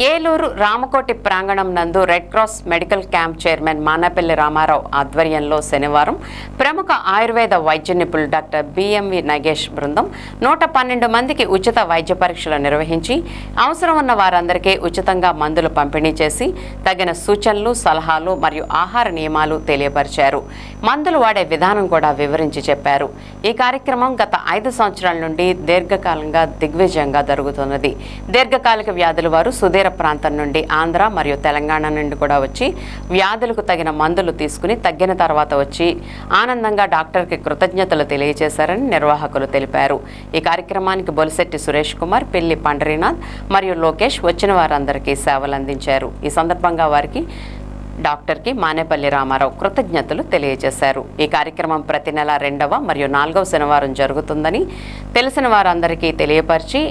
ఏలూరు రామకోటి ప్రాంగణం నందు red cross medical camp chairman Manapalli Ramarao ఆధ్వర్యంలో శనివారం ప్రముఖ ఆయుర్వేద వైద్య నిపుణులు డాక్టర్ బిఎంవి నగేష్ బృందం 112 మందికి ఉచిత వైద్య పరీక్షలు నిర్వహించి అవసరం ఉన్న వారందరికీ ఉచితంగా మందులు పంపిణీ చేసి తగిన సూచనలు సలహాలు మరియు ఆహార నియమాలు తెలియపరిచారు. మందులు వాడే విధానం కూడా వివరించి చెప్పారు. ఈ కార్యక్రమం గత 5 సంవత్సరాల నుండి దీర్ఘకాలంగా దిగ్విజయంగా జరుగుతున్నది. దీర్ఘకాలిక వ్యాధుల వారు సుదీర్ఘ ప్రాంతం నుండి ఆంధ్ర మరియు తెలంగాణ నుండి కూడా వచ్చి వ్యాధులకు తగిన మందులు తీసుకుని తగ్గిన తర్వాత వచ్చి ఆనందంగా డాక్టర్కి కృతజ్ఞతలు తెలియజేశారని నిర్వాహకులు తెలిపారు. ఈ కార్యక్రమానికి బొలిశెట్టి సురేష్ కుమార్, పెళ్లి పండరీనాథ్ మరియు లోకేష్ వచ్చిన వారందరికీ సేవలు అందించారు. ఈ సందర్భంగా వారికి డాక్టర్కి మానేపల్లి రామారావు కృతజ్ఞతలు తెలియజేశారు. ఈ కార్యక్రమం ప్రతి నెల 2వ మరియు 4వ శనివారం జరుగుతుందని తెలిసిన వారందరికీ తెలియపరిచి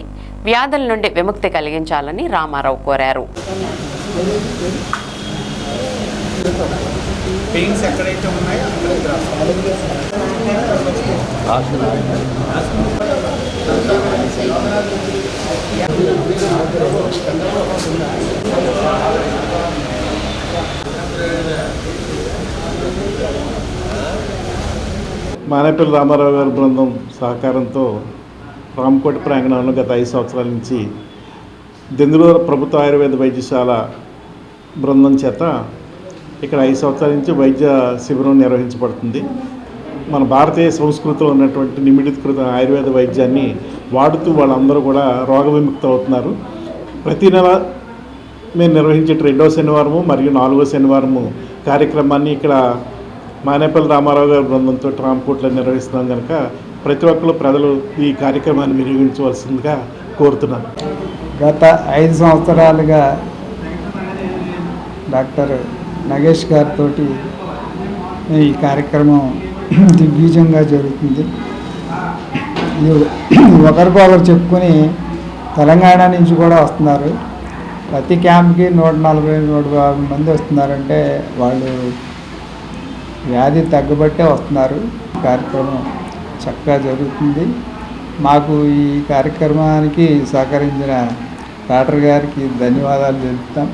వ్యాధుల నుండి విముక్తి కలిగించాలని రామారావు కోరారు. మానేపల్లి రామారావు గారి బృందం సహకారంతో రామకోటి ప్రాంగణంలో గత 5 సంవత్సరాల నుంచి దెందులూరు ప్రభుత్వ ఆయుర్వేద వైద్యశాల బృందం చేత ఇక్కడ 5 సంవత్సరాల నుంచి వైద్య శిబిరం నిర్వహించబడుతుంది. మన భారతీయ సంస్కృతిలో ఉన్నటువంటి నిమిడీకృత ఆయుర్వేద వైద్యాన్ని వాడుతూ వాళ్ళందరూ కూడా రోగ విముక్తి అవుతున్నారు. ప్రతి నెల మేము నిర్వహించే 2వ శనివారము మరియు 4వ శనివారము కార్యక్రమాన్ని ఇక్కడ మానేపల్లి రామారావు గారి బృందంతో రామకోట్లో నిర్వహిస్తున్నాం కనుక ప్రతి ఒక్కరు ప్రజలు ఈ కార్యక్రమాన్ని వినియోగించవలసిందిగా కోరుతున్నాను. గత 5 సంవత్సరాలుగా డాక్టర్ నగేష్ గారితో ఈ కార్యక్రమం దిగ్విజయంగా జరుగుతుంది. ఒకరికొకరు చెప్పుకొని తెలంగాణ నుంచి కూడా వస్తున్నారు. ప్రతి క్యాంప్కి 140-150 మంది వస్తున్నారంటే వాళ్ళు వ్యాధి తగ్గబట్టే వస్తున్నారు. కార్యక్రమం చక్కగా జరుగుతుంది. మాకు ఈ కార్యక్రమానికి సహకరించిన డాక్టర్ గారికి ధన్యవాదాలు తెలుపుతాం.